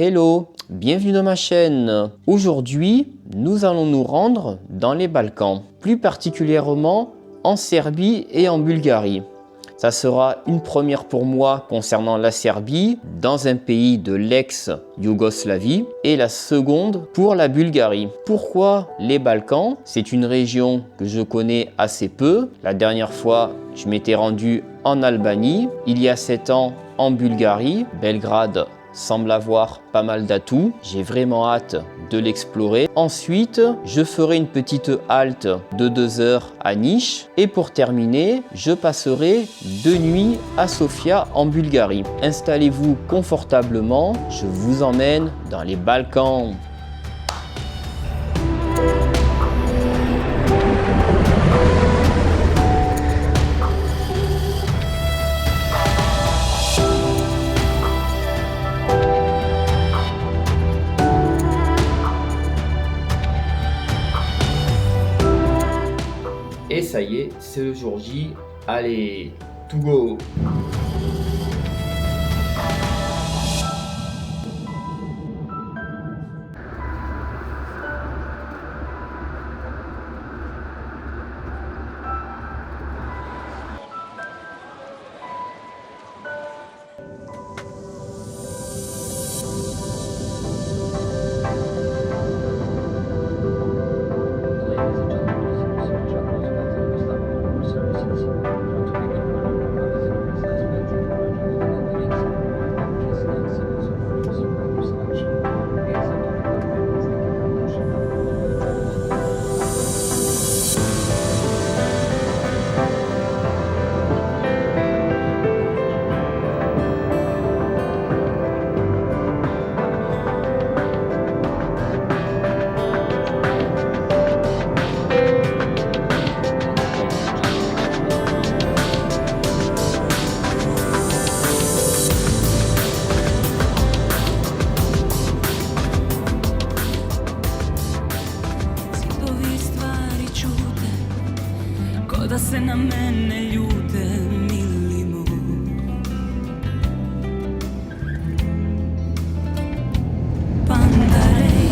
Hello, bienvenue dans ma chaîne. Aujourd'hui, nous allons nous rendre dans les Balkans, plus particulièrement en Serbie et en Bulgarie. Ça sera une première pour moi concernant la Serbie, dans un pays de l'ex-Yougoslavie, et la seconde pour la Bulgarie. Pourquoi les Balkans? C'est une région que je connais assez peu. La dernière fois, je m'étais rendu en Albanie, il y a 7 ans en Bulgarie. Belgrade semble avoir pas mal d'atouts. J'ai vraiment hâte de l'explorer. Ensuite, je ferai une petite halte de 2 heures à Niš. Et pour terminer, je passerai 2 nuits à Sofia en Bulgarie. Installez-vous confortablement. Je vous emmène dans les Balkans. Et ça y est, c'est le jour J. Allez, to go! Da se na mene ljute, mili moj. Pandarej.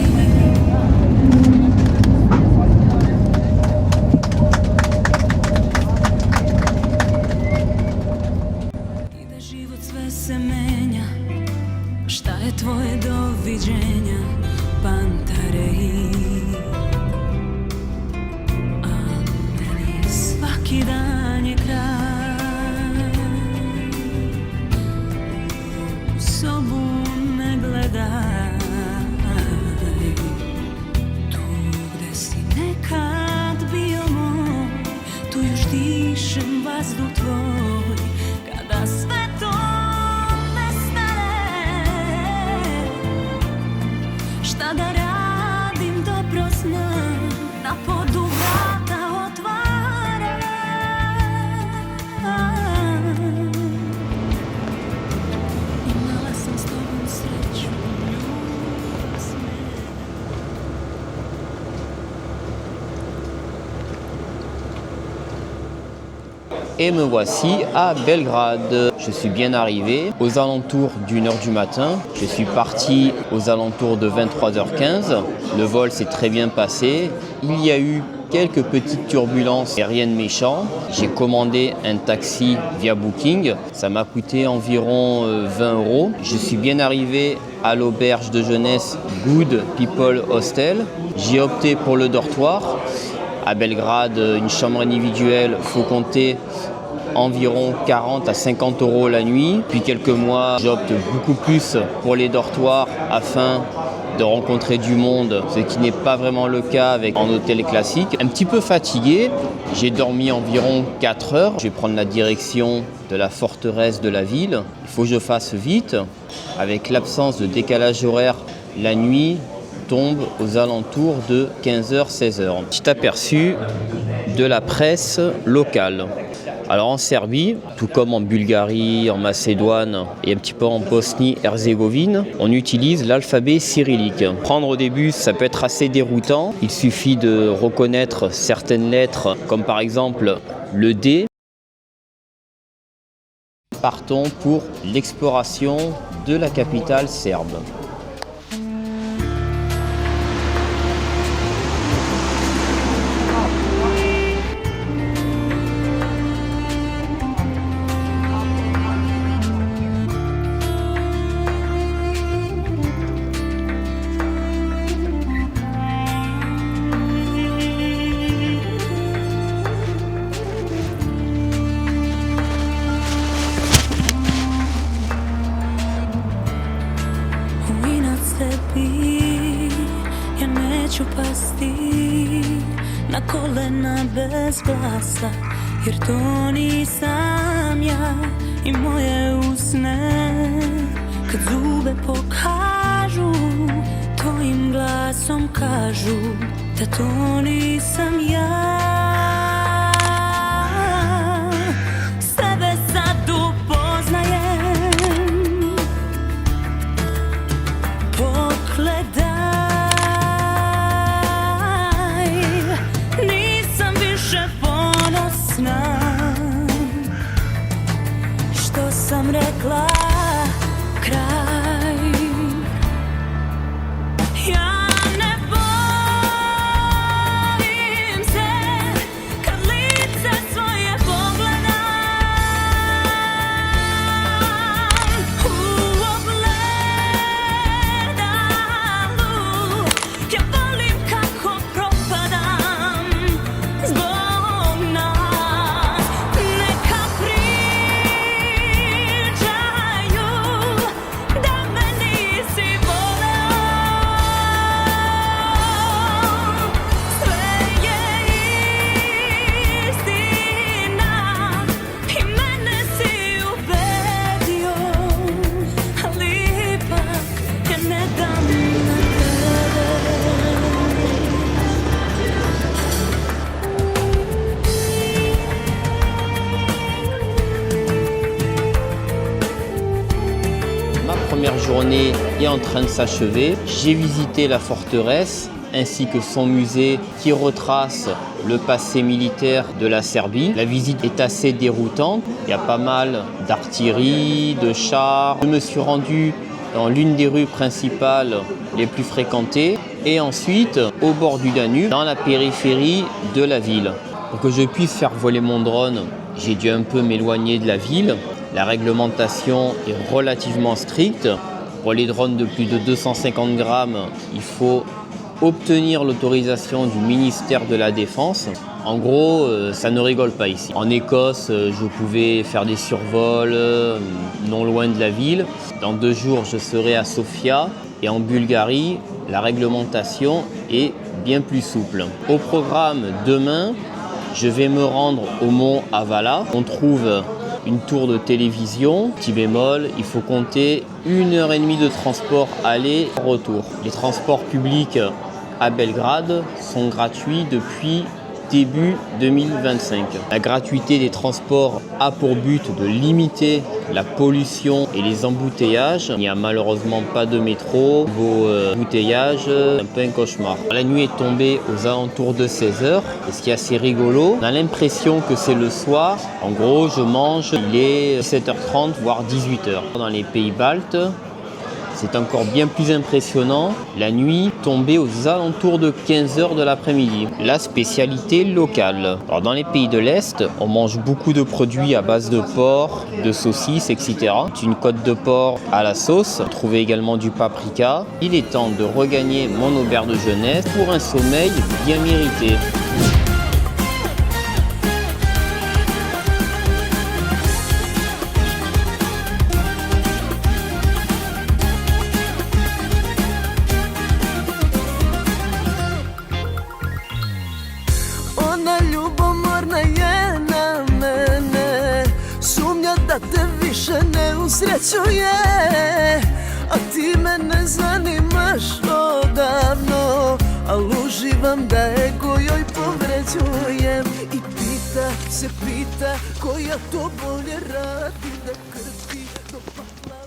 I da život sve se menja, šta je tvoje doviđenja, Pandarej. Svaki dan je kraj, u sobu ne gledaj, tu gde si nekad bio moj, tu još dišem vazduh tvoj, kada sve to nestane, šta da radim dobro znam, na podu vrata otvaram. Et me voici à Belgrade. Je suis bien arrivé aux alentours d'1 h du matin. Je suis parti aux alentours de 23h15. Le vol s'est très bien passé. Il y a eu quelques petites turbulences et rien de méchant. J'ai commandé un taxi via Booking. Ça m'a coûté environ 20 €. Je suis bien arrivé à l'auberge de jeunesse Good People Hostel. J'ai opté pour le dortoir. À Belgrade, une chambre individuelle, il faut compter environ 40 à 50 € la nuit. Depuis quelques mois, j'opte beaucoup plus pour les dortoirs afin de rencontrer du monde, ce qui n'est pas vraiment le cas avec un hôtel classique. Un petit peu fatigué, j'ai dormi environ 4 heures. Je vais prendre la direction de la forteresse de la ville. Il faut que je fasse vite. Avec l'absence de décalage horaire, la nuit tombe aux alentours de 15h-16h. Petit aperçu de la presse locale. Alors en Serbie, tout comme en Bulgarie, en Macédoine et un petit peu en Bosnie-Herzégovine, on utilise l'alphabet cyrillique. Prendre au début, ça peut être assez déroutant. Il suffit de reconnaître certaines lettres, comme par exemple le D. Partons pour l'exploration de la capitale serbe. tebi, ja neću pasti na kolena bez glasa, jer to nisam ja i moje usne kad zube pokažu, tvojim glasom kažu da to nisam ja. Sebe sad upoznajem, pogledaj, nisam više ponosna što sam rekla kraj. Ja ne bojim se kad lice svoje pogledam u ogledalu. Ja volim kako propadam zbog nas. Neka pričaju da me nisi voleo. Sve je istina i mene si ubedio, ali ipak ja ne dam na tebe. Ma première journée est en train de s'achever. J'ai visité la forteresse ainsi que son musée qui retrace le passé militaire de la Serbie. La visite est assez déroutante. Il y a pas mal d'artillerie, de chars. Je me suis rendu dans l'une des rues principales les plus fréquentées et ensuite au bord du Danube, dans la périphérie de la ville. Pour que je puisse faire voler mon drone, j'ai dû un peu m'éloigner de la ville. La réglementation est relativement stricte. Pour les drones de plus de 250 grammes, il faut obtenir l'autorisation du ministère de la Défense. En gros, ça ne rigole pas ici. En Écosse, je pouvais faire des survols non loin de la ville. Dans 2 jours, je serai à Sofia. Et en Bulgarie, la réglementation est bien plus souple. Au programme demain, je vais me rendre au mont Avala. On trouve une tour de télévision. Petit bémol, il faut compter 1h30 de transport aller-retour. Les transports publics à Belgrade sont gratuits depuis début 2025. La gratuité des transports a pour but de limiter la pollution et les embouteillages. Il n'y a malheureusement pas de métro. Vos embouteillages, c'est un peu un cauchemar. La nuit est tombée aux alentours de 16h. Et ce qui est assez rigolo, on a l'impression que c'est le soir. En gros, je mange, il est 17h30 voire 18h. Dans les pays baltes, c'est encore bien plus impressionnant. La nuit tombée aux alentours de 15h de l'après-midi. La spécialité locale. Alors dans les pays de l'Est, on mange beaucoup de produits à base de porc, de saucisses, etc. Une côte de porc à la sauce. Trouvez également du paprika. Il est temps de regagner mon auberge de jeunesse pour un sommeil bien mérité. Ona ljubomorna je na mene, sumnja da te više ne usrećuje, a ti me ne zanimaš odavno, al uživam da ego joj povređujem. I pita koja to bolje radi, da krpi do pakla.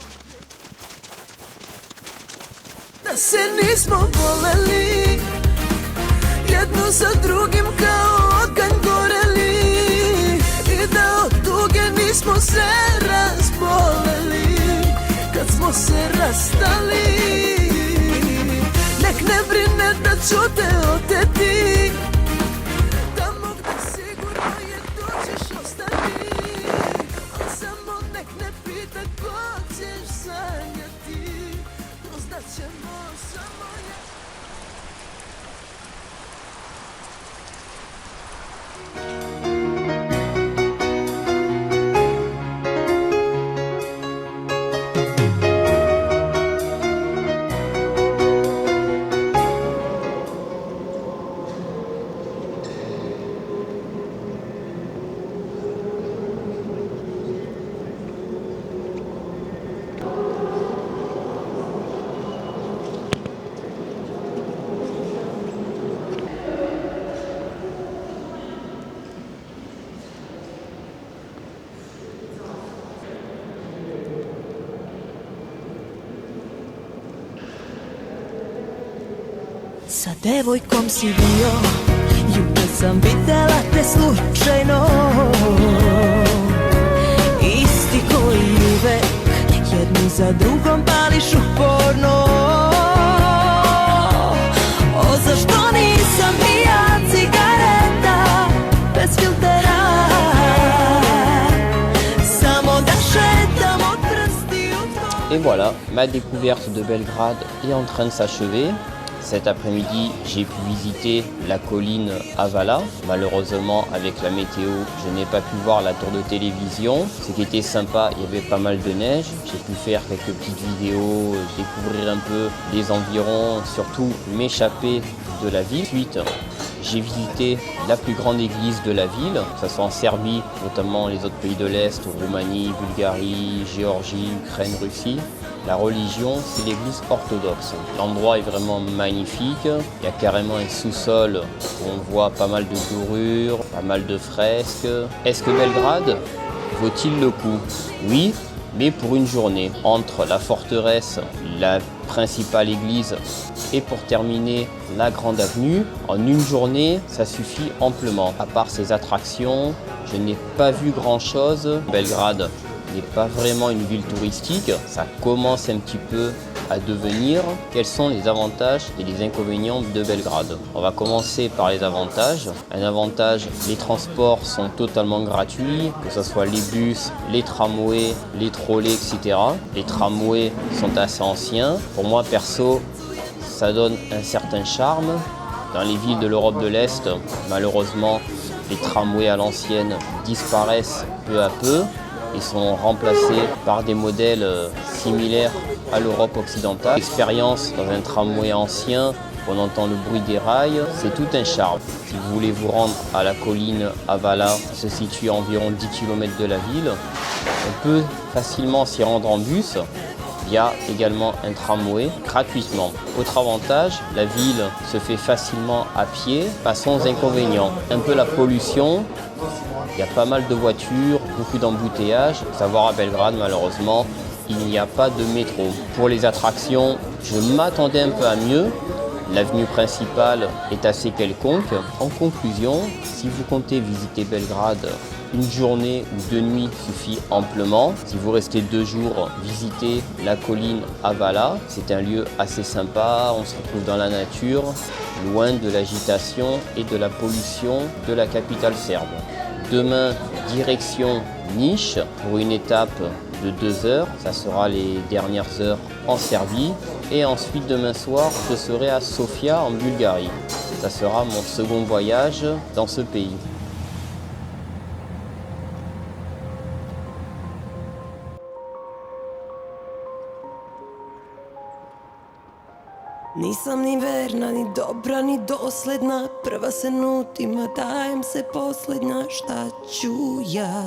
Da se nismo voleli, jedno za drugim kao oganj goreli, i da od tuge nismo se razboleli kad smo se rastali. Nek ne brine da ću te oteti, tamo gde sigurno je tu ćeš ostati, al samo nek ne pita ko ćeš sanjati, doznaćemo samo jedno. sa devojkom si bio, juče sam videla te slučajno. Isti koji uvek jednu za drugom pališ uporno. O, zašto nisam i ja cigareta bez filtera, samo da šetam od prsti u tvoj. Et voilà, ma découverte de Belgrade est en train de s'achever. Cet après-midi, j'ai pu visiter la colline Avala. Malheureusement, avec la météo, je n'ai pas pu voir la tour de télévision. Ce qui était sympa, il y avait pas mal de neige. J'ai pu faire quelques petites vidéos, découvrir un peu les environs, surtout m'échapper de la ville. Ensuite, j'ai visité la plus grande église de la ville, que ce soit en Serbie, notamment les autres pays de l'Est, Roumanie, Bulgarie, Géorgie, Ukraine, Russie. La religion, c'est l'église orthodoxe. L'endroit est vraiment magnifique. Il y a carrément un sous-sol où on voit pas mal de dorures, pas mal de fresques. Est-ce que Belgrade vaut-il le coup? Oui, mais pour une journée. Entre la forteresse, la principale église et pour terminer la grande avenue, en une journée, ça suffit amplement. À part ces attractions, je n'ai pas vu grand-chose. Belgrade n'est pas vraiment une ville touristique, ça commence un petit peu à devenir. Quels sont les avantages et les inconvénients de Belgrade? On va commencer par les avantages. Un avantage, les transports sont totalement gratuits, que ce soit les bus, les tramways, les trolleys, etc. Les tramways sont assez anciens. Pour moi, perso, ça donne un certain charme. Dans les villes de l'Europe de l'Est, malheureusement, les tramways à l'ancienne disparaissent peu à peu. Ils sont remplacés par des modèles similaires à l'Europe occidentale. L'expérience dans un tramway ancien, on entend le bruit des rails, c'est tout un charme. Si vous voulez vous rendre à la colline Avala, qui se situe à environ 10 km de la ville, on peut facilement s'y rendre en bus. Il y a également un tramway gratuitement. Autre avantage, la ville se fait facilement à pied. Passons aux inconvénients. Un peu la pollution. Il y a pas mal de voitures, beaucoup d'embouteillages. Savoir à Belgrade, malheureusement, il n'y a pas de métro. Pour les attractions, je m'attendais un peu à mieux. L'avenue principale est assez quelconque. En conclusion, si vous comptez visiter Belgrade, une journée ou 2 nuits suffit amplement. Si vous restez 2 jours, visitez la colline Avala. C'est un lieu assez sympa, on se retrouve dans la nature, loin de l'agitation et de la pollution de la capitale serbe. Demain, direction Niš pour une étape de 2 heures. Ça sera les dernières heures en Serbie. Et ensuite, demain soir, je serai à Sofia en Bulgarie. Ça sera mon second voyage dans ce pays. Nisam ni verna, ni dobra, ni dosledna. Prva se nutim, a dajem se posljednja. Šta ću ja?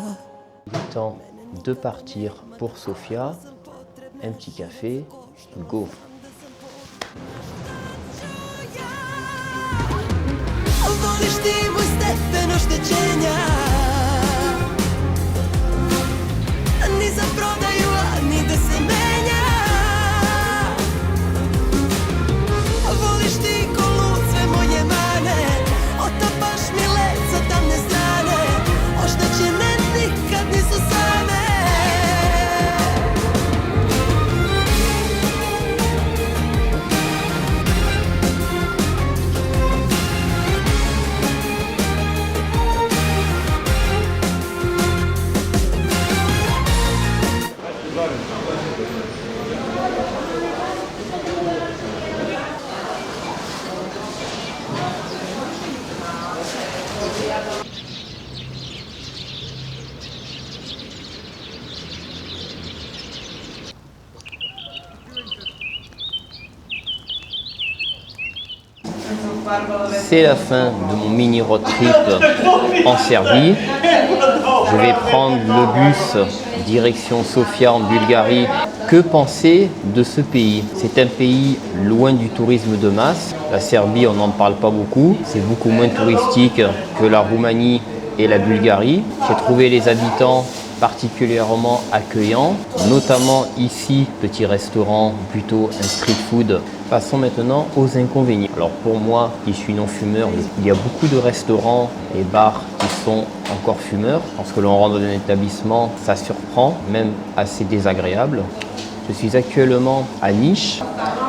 Temps de partir pour Sofia. Un petit café. Go! Voliš ti moj stepen oštećenja, ni za prodaju, a ni da se menja. Voliš ti ko lud sve moje mane, otapaš mi led sa tamne strane. Oštećene nikad nisu same. C'est la fin de mon mini road trip en Serbie. Je vais prendre le bus direction Sofia en Bulgarie. Que penser de ce pays? C'est un pays loin du tourisme de masse. La Serbie, on n'en parle pas beaucoup. C'est beaucoup moins touristique que la Roumanie et la Bulgarie. J'ai trouvé les habitants particulièrement accueillant, notamment ici, petit restaurant, plutôt un street food. Passons maintenant aux inconvénients. Alors pour moi, qui suis non-fumeur, il y a beaucoup de restaurants et bars qui sont encore fumeurs. Lorsque l'on rentre dans un établissement, ça surprend, même assez désagréable. Je suis actuellement à Niš.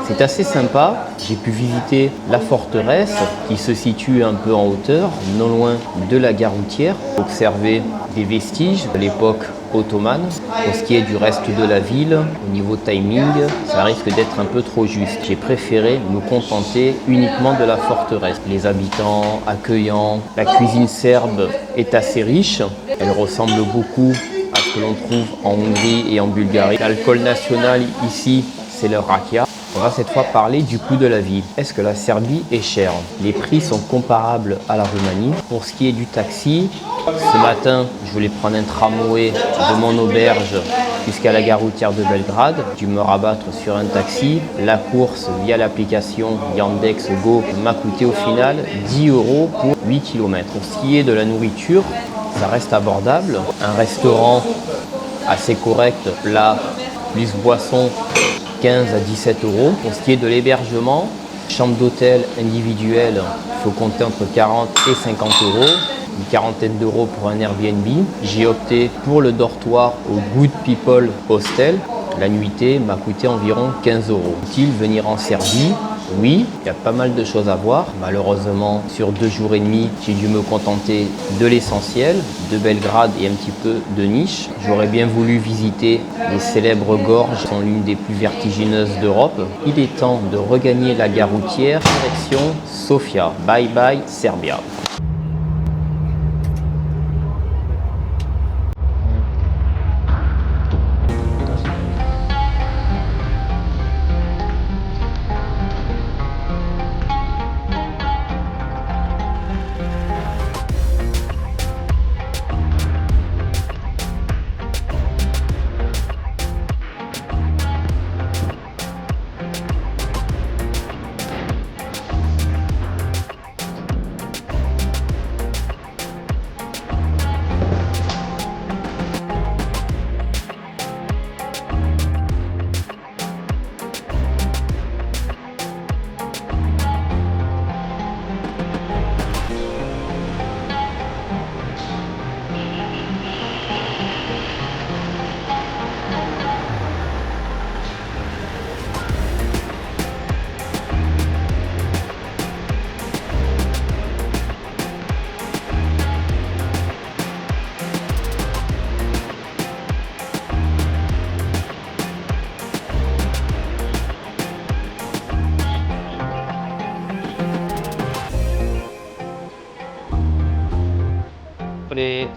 C'est assez sympa. J'ai pu visiter la forteresse qui se situe un peu en hauteur, non loin de la gare routière. Observer des vestiges de l'époque ottomane. Pour ce qui est du reste de la ville, au niveau timing, ça risque d'être un peu trop juste. J'ai préféré me contenter uniquement de la forteresse. Les habitants accueillants, la cuisine serbe est assez riche. Elle ressemble beaucoup à ce que l'on trouve en Hongrie et en Bulgarie. L'alcool national ici, c'est le rakia. On va cette fois parler du coût de la vie. Est-ce que la Serbie est chère? Les prix sont comparables à la Roumanie. Pour ce qui est du taxi, ce matin, je voulais prendre un tramway de mon auberge jusqu'à la gare routière de Belgrade. J'ai dû me rabattre sur un taxi. La course via l'application Yandex Go m'a coûté au final 10 € pour 8 km. Pour ce qui est de la nourriture, ça reste abordable. Un restaurant assez correct, plat plus boisson, 15 à 17 €. Pour ce qui est de l'hébergement, chambre d'hôtel individuelle, il faut compter entre 40 et 50 €, une quarantaine d'euros pour un Airbnb. J'ai opté pour le dortoir au Good People Hostel. La nuitée m'a coûté environ 15 €. Faut-il venir en Serbie? Oui, il y a pas mal de choses à voir. Malheureusement, sur 2 jours et demi, j'ai dû me contenter de l'essentiel, de Belgrade et un petit peu de Niš. J'aurais bien voulu visiter les célèbres gorges, qui sont l'une des plus vertigineuses d'Europe. Il est temps de regagner la gare routière, direction Sofia. Bye bye, Serbia.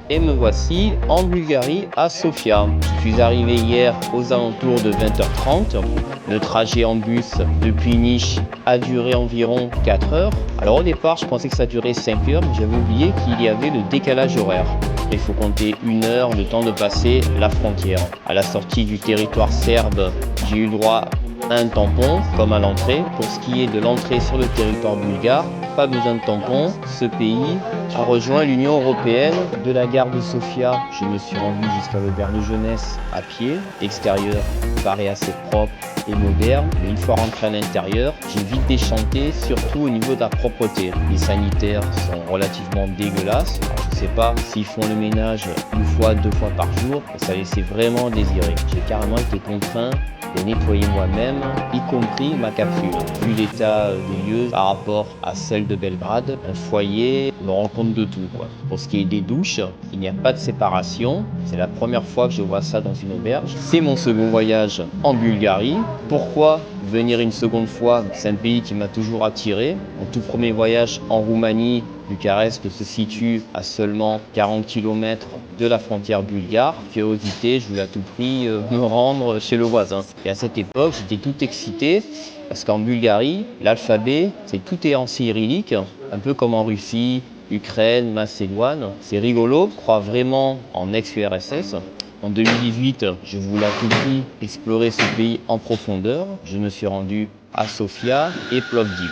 Et me voici en Bulgarie, à Sofia. Je suis arrivé hier aux alentours de 20h30. Le trajet en bus depuis Niš a duré environ 4 heures. Alors au départ, je pensais que ça durait 5 heures, mais j'avais oublié qu'il y avait le décalage horaire. Il faut compter 1 heure, le temps de passer la frontière. À la sortie du territoire serbe, j'ai eu le droit à un tampon, comme à l'entrée. Pour ce qui est de l'entrée sur le territoire bulgare, pas besoin de tampon. Ce pays a rejoint l'Union européenne. De la gare de Sofia, je me suis rendu jusqu'à l'auberge de jeunesse à pied. L'extérieur paraît assez propre et moderne, mais une fois rentré à l'intérieur, j'ai vite déchanté, surtout au niveau de la propreté. Les sanitaires sont relativement dégueulasses. Alors, je ne sais pas s'ils font le ménage 1 fois, 2 fois par jour, mais ça laissait vraiment désirer. J'ai carrément été contraint de nettoyer moi-même, y compris ma capsule. Vu l'état des lieux par rapport à celle de Belgrade, un foyer me rend compte de tout, quoi. Pour ce qui est des douches, il n'y a pas de séparation. C'est la première fois que je vois ça dans une auberge. C'est mon second voyage en Bulgarie. Pourquoi venir une seconde fois? C'est un pays qui m'a toujours attiré. Mon tout premier voyage en Roumanie, Bucarest se situe à seulement 40 km de la frontière bulgare. Curiosité, je voulais à tout prix me rendre chez le voisin. Et à cette époque, j'étais tout excité parce qu'en Bulgarie, l'alphabet, tout est en cyrillique, un peu comme en Russie, Ukraine, Macédoine. C'est rigolo, je crois vraiment en ex-URSS. En 2018, je voulais à tout prix explorer ce pays en profondeur. Je me suis rendu à Sofia et Plovdiv.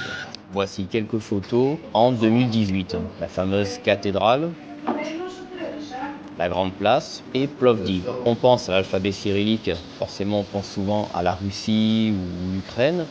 Voici quelques photos en 2018. La fameuse cathédrale. la Grande Place et Plovdiv. On pense à l'alphabet cyrillique, forcément on pense souvent à la Russie ou l'Ukraine.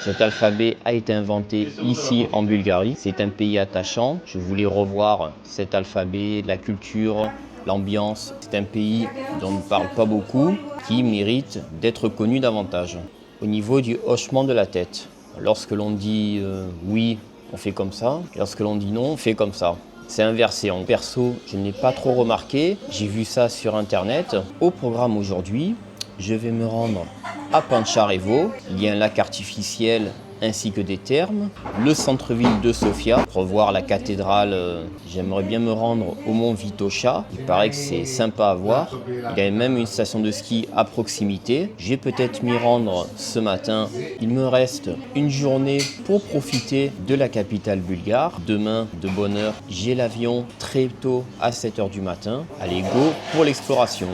Cet alphabet a été inventé ici en Bulgarie. C'est un pays attachant. Je voulais revoir cet alphabet, la culture, l'ambiance. C'est un pays dont on ne parle pas beaucoup, qui mérite d'être connu davantage. Au niveau du hochement de la tête, lorsque l'on dit oui, on fait comme ça. Et lorsque l'on dit non, on fait comme ça. C'est inversé. En perso, je n'ai pas trop remarqué. J'ai vu ça sur Internet. Au programme aujourd'hui, je vais me rendre à Pancharevo. Il y a un lac artificiel ainsi que des thermes. Le centre-ville de Sofia, revoir la cathédrale. J'aimerais bien me rendre au mont Vitocha. Il paraît que c'est sympa à voir. Il y a même une station de ski à proximité. Je vais peut-être m'y rendre ce matin. Il me reste une journée pour profiter de la capitale bulgare. Demain, de bonne heure, j'ai l'avion très tôt à 7h du matin. Allez, go pour l'exploration.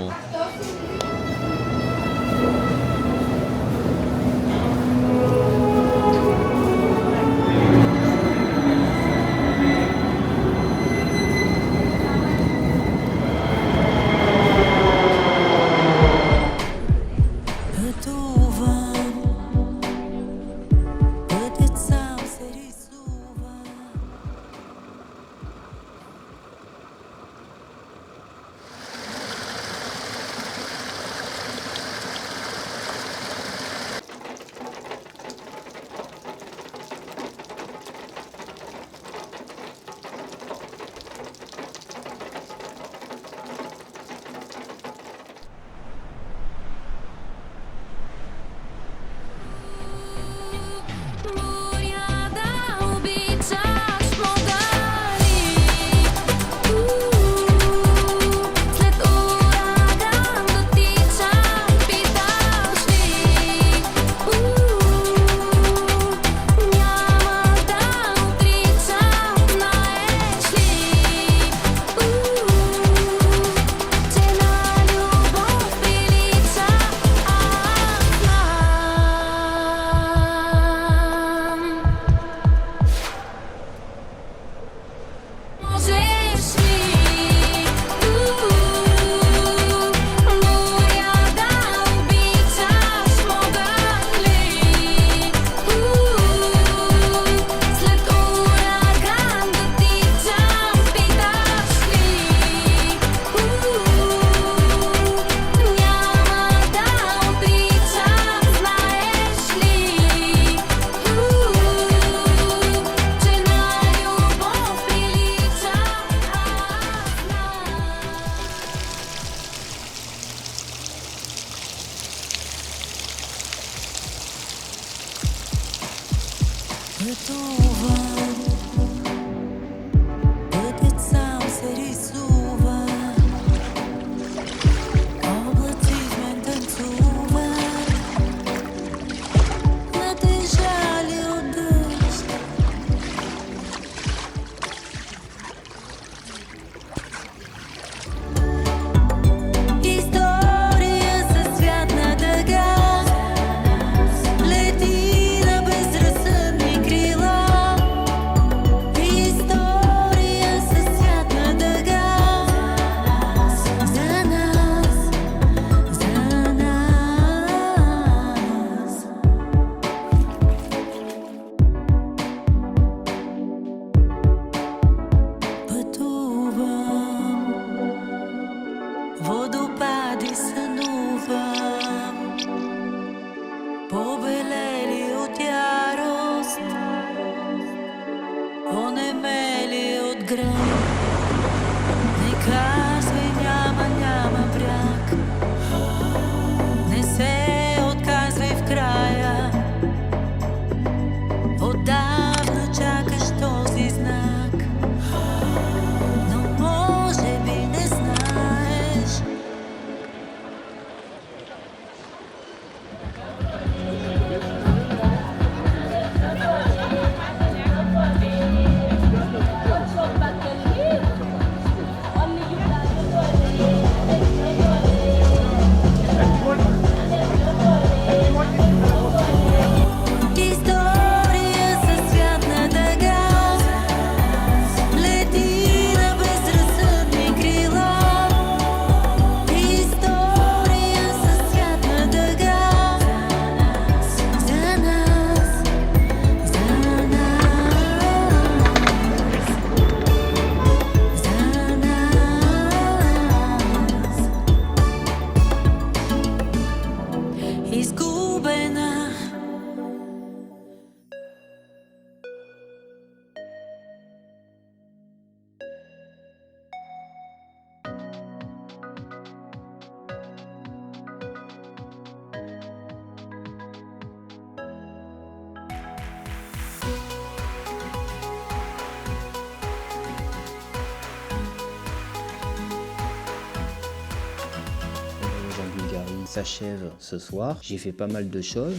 s'achève ce soir. J'ai fait pas mal de choses.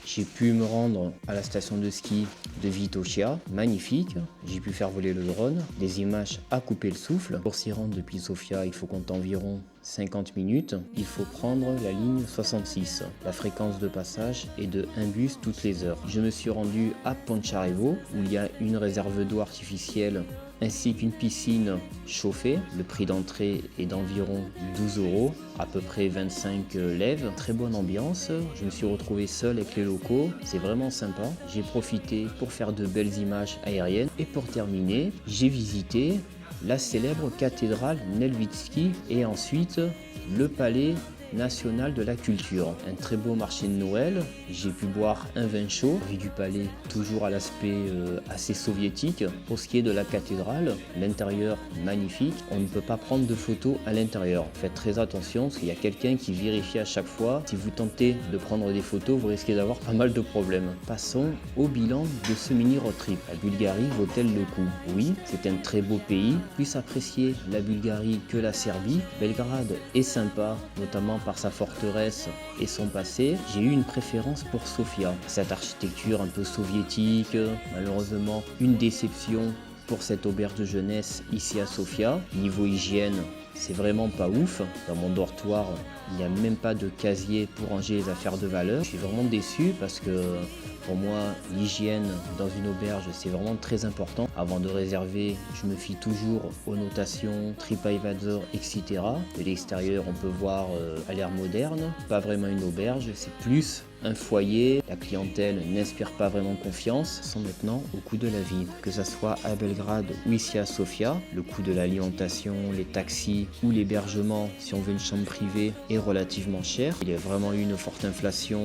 J'ai pu me rendre à la station de ski de Vitocia, magnifique. J'ai pu faire voler le drone, des images à couper le souffle. Pour s'y rendre depuis Sofia, il faut compter environ 50 minutes. Il faut prendre la ligne 66. La fréquence de passage est de 1 bus toutes les heures. Je me suis rendu à Poncharevo où il y a une réserve d'eau artificielle ainsi qu'une piscine chauffée. Le prix d'entrée est d'environ 12 €, à peu près 25 lèvres. Très bonne ambiance. Je me suis retrouvé seul avec les locaux. C'est vraiment sympa. J'ai profité pour faire de belles images aériennes. Et pour terminer, j'ai visité la célèbre cathédrale Nelvitsky et ensuite le palais national de la culture. Un très beau marché de Noël. J'ai pu boire un vin chaud. Rue du Palais, toujours à l'aspect assez soviétique. Pour ce qui est de la cathédrale, l'intérieur magnifique. On ne peut pas prendre de photos à l'intérieur. Faites très attention parce qu'il y a quelqu'un qui vérifie à chaque fois. Si vous tentez de prendre des photos, vous risquez d'avoir pas mal de problèmes. Passons au bilan de ce mini road trip. La Bulgarie vaut-elle le coup? Oui, c'est un très beau pays. Plus apprécier la Bulgarie que la Serbie. Belgrade est sympa, notamment par sa forteresse et son passé. J'ai eu une préférence pour Sofia. Cette architecture un peu soviétique, malheureusement une déception pour cette auberge de jeunesse ici à Sofia. Niveau hygiène, c'est vraiment pas ouf. Dans mon dortoir, il n'y a même pas de casier pour ranger les affaires de valeur. Je suis vraiment déçu parce que pour moi, l'hygiène dans une auberge, c'est vraiment très important. Avant de réserver, je me fie toujours aux notations, TripAdvisor, etc. De l'extérieur, on peut voir à l'air moderne. Pas vraiment une auberge, c'est plus un foyer. La clientèle n'inspire pas vraiment confiance. Sont maintenant au coût de la vie. Que ce soit à Belgrade ou ici à Sofia, le coût de l'alimentation, les taxis ou l'hébergement, si on veut une chambre privée, est relativement cher. Il y a vraiment eu une forte inflation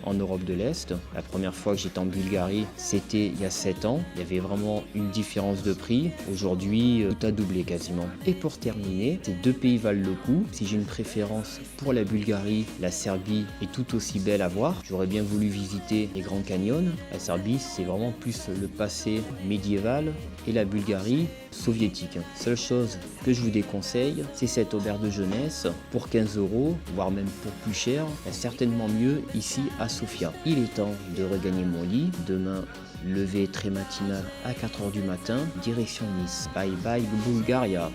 en Europe de l'Est. La première fois que j'étais en Bulgarie, c'était il y a 7 ans. Il y avait vraiment une différence de prix. Aujourd'hui, tout a doublé quasiment. Et pour terminer, ces deux pays valent le coup. Si j'ai une préférence pour la Bulgarie, la Serbie est tout aussi belle à voir. J'aurais bien voulu visiter les Grands Canyons. La Serbie, c'est vraiment plus le passé médiéval et la Bulgarie soviétique. Seule chose que je vous déconseille, c'est cette auberge de jeunesse pour 15 €, voire même pour plus cher. Il y a certainement mieux ici à Sofia. Il est temps de regagner mon lit. Demain, lever très matinal à 4 h du matin, direction Nice. Bye bye Bulgaria.